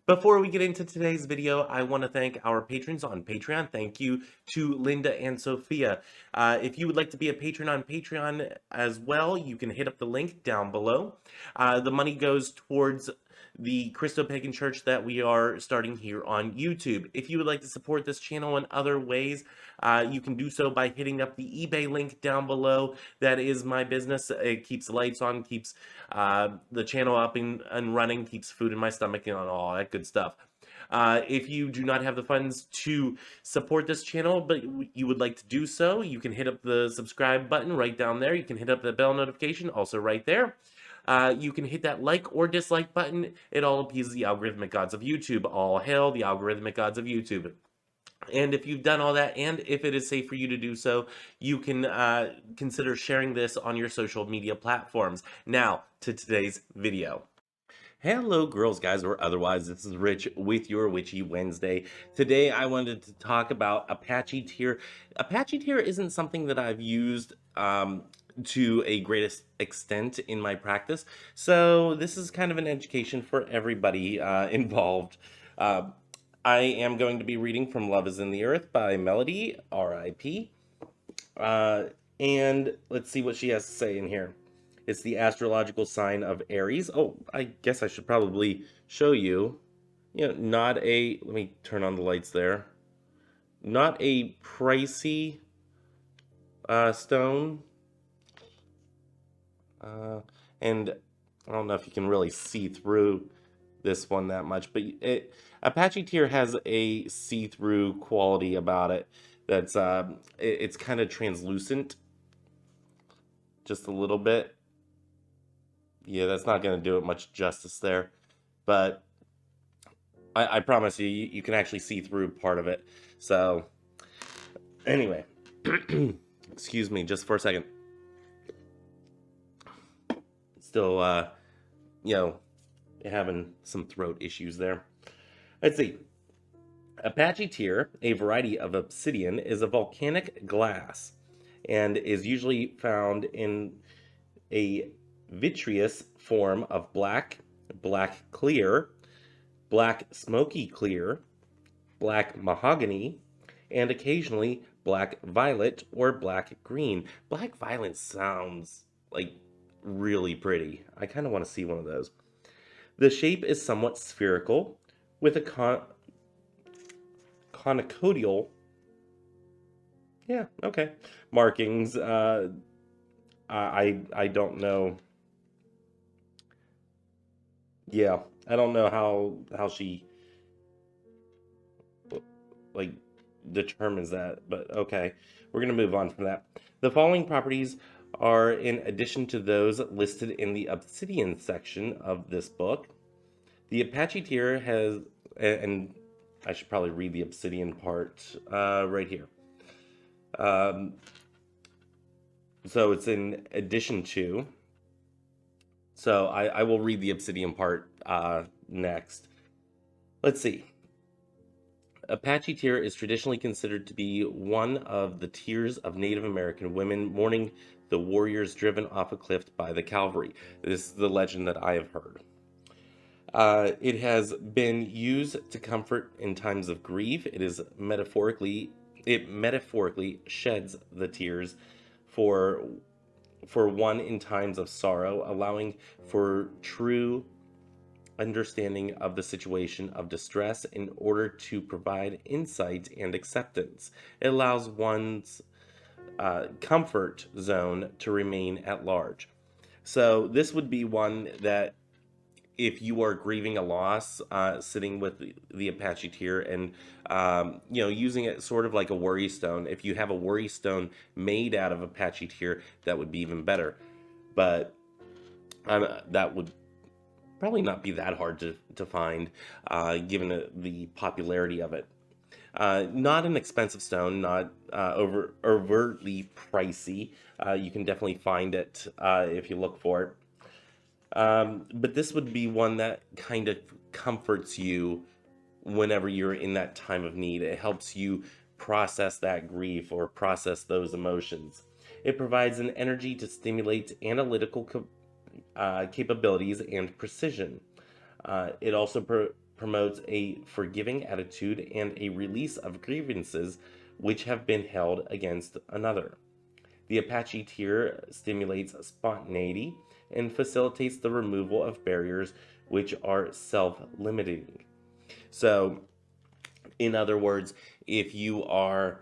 Before we get into today's video, I want to thank our patrons on Patreon. Thank you to Linda and Sophia. If you would like to be a patron on Patreon as well, you can hit up the link down below. The money goes towards the Christo-Pagan church that we are starting here on YouTube. If you would like to support this channel in other ways, you can do so by hitting up the eBay link down below. That is my business. It keeps the lights on, keeps the channel up and running, keeps food in my stomach and all that good stuff. If you do not have the funds to support this channel, but you would like to do so, you can hit up the subscribe button right down there. You can hit up the bell notification also right there. You can hit that like or dislike button. It all appeases the algorithmic gods of YouTube. All hail the algorithmic gods of YouTube. And if you've done all that, and if it is safe for you to do so, you can consider sharing this on your social media platforms. Now, to today's video. Hello, girls, guys, or otherwise. This is Rich with your Witchy Wednesday. Today, I wanted to talk about Apache tier. Apache tier isn't something that I've used to a greatest extent in my practice, so this is kind of an education for everybody involved. I am going to be reading from Love is in the Earth by Melody, R.I.P. And let's see what she has to say in here. It's the astrological sign of Aries. Oh, I guess I should probably show you. Not a, let me turn on the lights there. Not a pricey stone. And I don't know if you can really see through this one that much, but Apache tier has a see-through quality about it that's it's kind of translucent just a little bit. Yeah, that's not going to do it much justice there, but I promise you, you can actually see through part of it. So anyway, excuse me just for a second. Still having some throat issues there. Let's see. Apache tier, a variety of obsidian, is a volcanic glass and is usually found in a vitreous form of black, black clear, black smoky clear, black mahogany, and occasionally black violet or black green. Black violet sounds like really pretty. I kind of want to see one of those. The shape is somewhat spherical with a conical, markings. I don't know. Yeah, I don't know how she like determines that, but okay. We're going to move on from that. The following properties are in addition to those listed in the obsidian section of this book. The Apache tier has, and I should probably read the obsidian part right here. So it's in addition to. So I will read the obsidian part next. Let's see. Apache tier is traditionally considered to be one of the tiers of Native American women mourning the warriors driven off a cliff by the cavalry. This is the legend that I have heard. It has been used to comfort in times of grief. It metaphorically sheds the tears for one in times of sorrow, allowing for true understanding of the situation of distress in order to provide insight and acceptance. It allows one's comfort zone to remain at large. So this would be one that if you are grieving a loss, sitting with the Apache tier and using it sort of like a worry stone. If you have a worry stone made out of Apache tier, that would be even better. But that would probably not be that hard to find, given the popularity of it. Not an expensive stone, not overtly pricey. You can definitely find it if you look for it. But this would be one that kind of comforts you whenever you're in that time of need. It helps you process that grief or process those emotions. It provides an energy to stimulate analytical capabilities and precision. It also promotes a forgiving attitude and a release of grievances which have been held against another. The Apache tier stimulates spontaneity and facilitates the removal of barriers which are self-limiting. So, in other words, if you are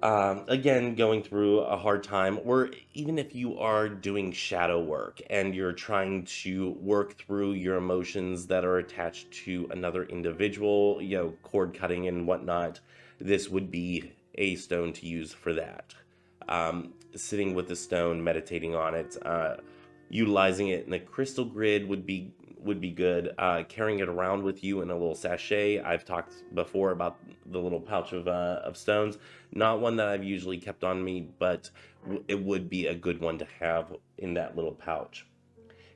again going through a hard time, or even if you are doing shadow work and you're trying to work through your emotions that are attached to another individual, cord cutting and whatnot, this would be a stone to use for that. Sitting with the stone, meditating on it, utilizing it in a crystal grid would be good. Carrying it around with you in a little sachet. I've talked before about the little pouch of stones. Not one that I've usually kept on me, but it would be a good one to have in that little pouch.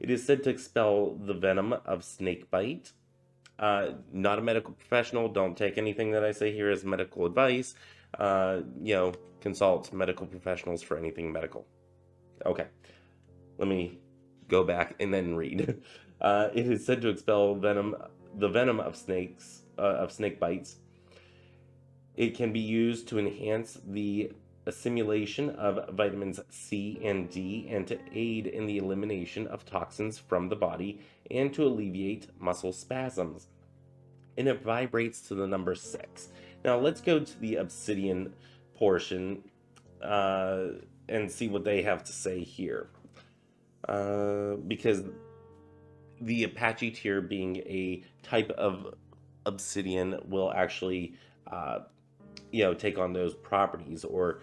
It is said to expel the venom of snake bite. Not a medical professional. Don't take anything that I say here as medical advice. Consult medical professionals for anything medical. Okay, let me go back and then read. It is said to expel the venom of snake bites. It can be used to enhance the assimilation of vitamins C and D and to aid in the elimination of toxins from the body and to alleviate muscle spasms. And it vibrates to the number 6. Now let's go to the obsidian portion and see what they have to say here. Because the Apache tier being a type of obsidian will actually take on those properties, or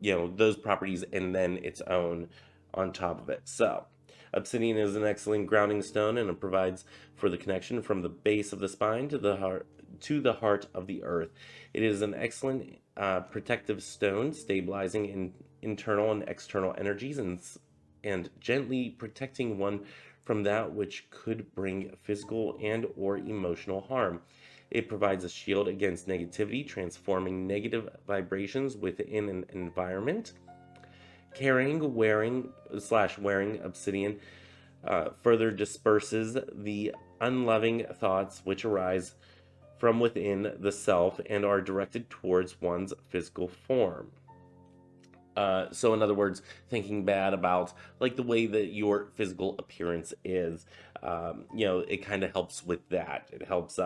those properties and then its own on top of it. So obsidian is an excellent grounding stone, and it provides for the connection from the base of the spine to the heart of the earth. It is an excellent protective stone, stabilizing in internal and external energies and gently protecting one from that which could bring physical and or emotional harm. It provides a shield against negativity, transforming negative vibrations within an environment. Wearing obsidian further disperses the unloving thoughts which arise from within the self and are directed towards one's physical form. So in other words, thinking bad about like the way that your physical appearance is, it kind of helps with that. It helps,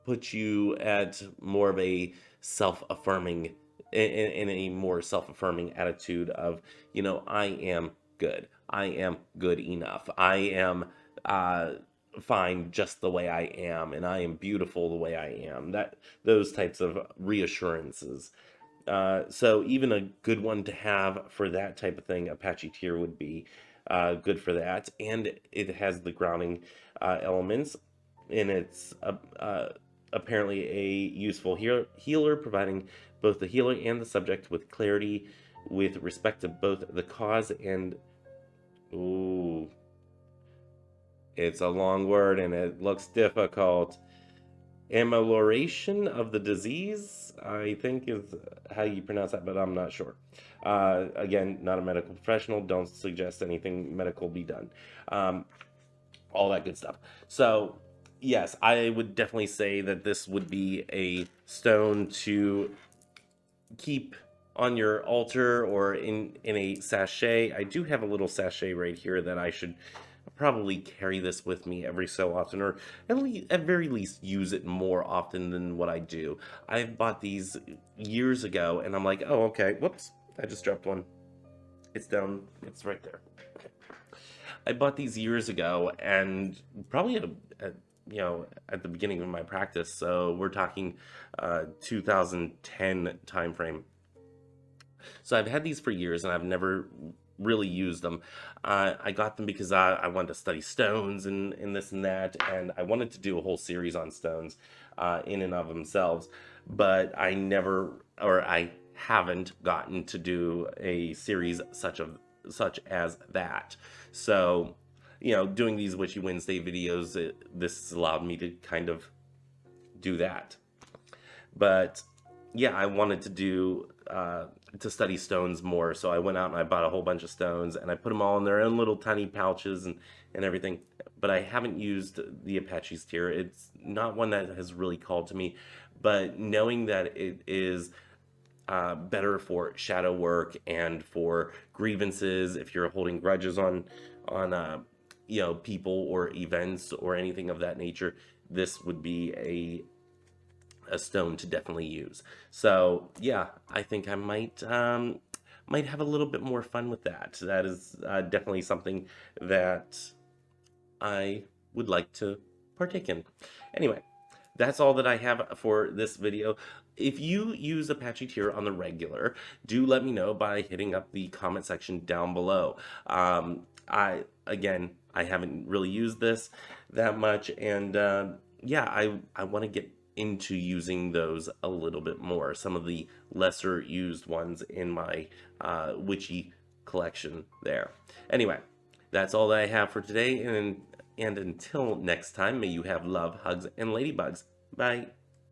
put you at more of a self-affirming, in a more self-affirming attitude of, I am good. I am good enough. I am fine just the way I am, and I am beautiful the way I am. Those types of reassurances. So even a good one to have for that type of thing, Apache tier would be good for that. And it has the grounding elements, and it's apparently a useful healer, providing both the healer and the subject with clarity with respect to both the cause and... Ooh. It's a long word and it looks difficult. Amelioration of the disease, I think is how you pronounce that, but I'm not sure. Again, not a medical professional. Don't suggest anything medical be done. All that good stuff. So, yes, I would definitely say that this would be a stone to keep on your altar or in a sachet. I do have a little sachet right here that I should probably carry this with me every so often, or at very least use it more often than what I do. I've bought these years ago, and I'm like, oh, okay, whoops, I just dropped one. It's down, it's right there. Okay. I bought these years ago, and probably at the beginning of my practice, so we're talking 2010 time frame. So I've had these for years, and I've never really used them. I got them because I wanted to study stones and this and that, and I wanted to do a whole series on stones in and of themselves, but I haven't gotten to do a series such as that. So, doing these Witchy Wednesday videos, this allowed me to kind of do that. But yeah, I wanted to do to study stones more, so I went out and I bought a whole bunch of stones and I put them all in their own little tiny pouches and everything. But but I haven't used the Apache's tier. It's not one that has really called to me, but knowing that it is better for shadow work and for grievances, if you're holding grudges on people or events or anything of that nature, this would be a stone to definitely use. So yeah, I think I might have a little bit more fun with that. That is definitely something that I would like to partake in. Anyway, that's all that I have for this video. If you use Apache tier on the regular, do let me know by hitting up the comment section down below. I haven't really used this that much, and yeah, I want to get into using those a little bit more. Some of the lesser used ones in my Witchy collection there. Anyway, that's all that I have for today, and until next time, may you have love, hugs, and ladybugs. Bye.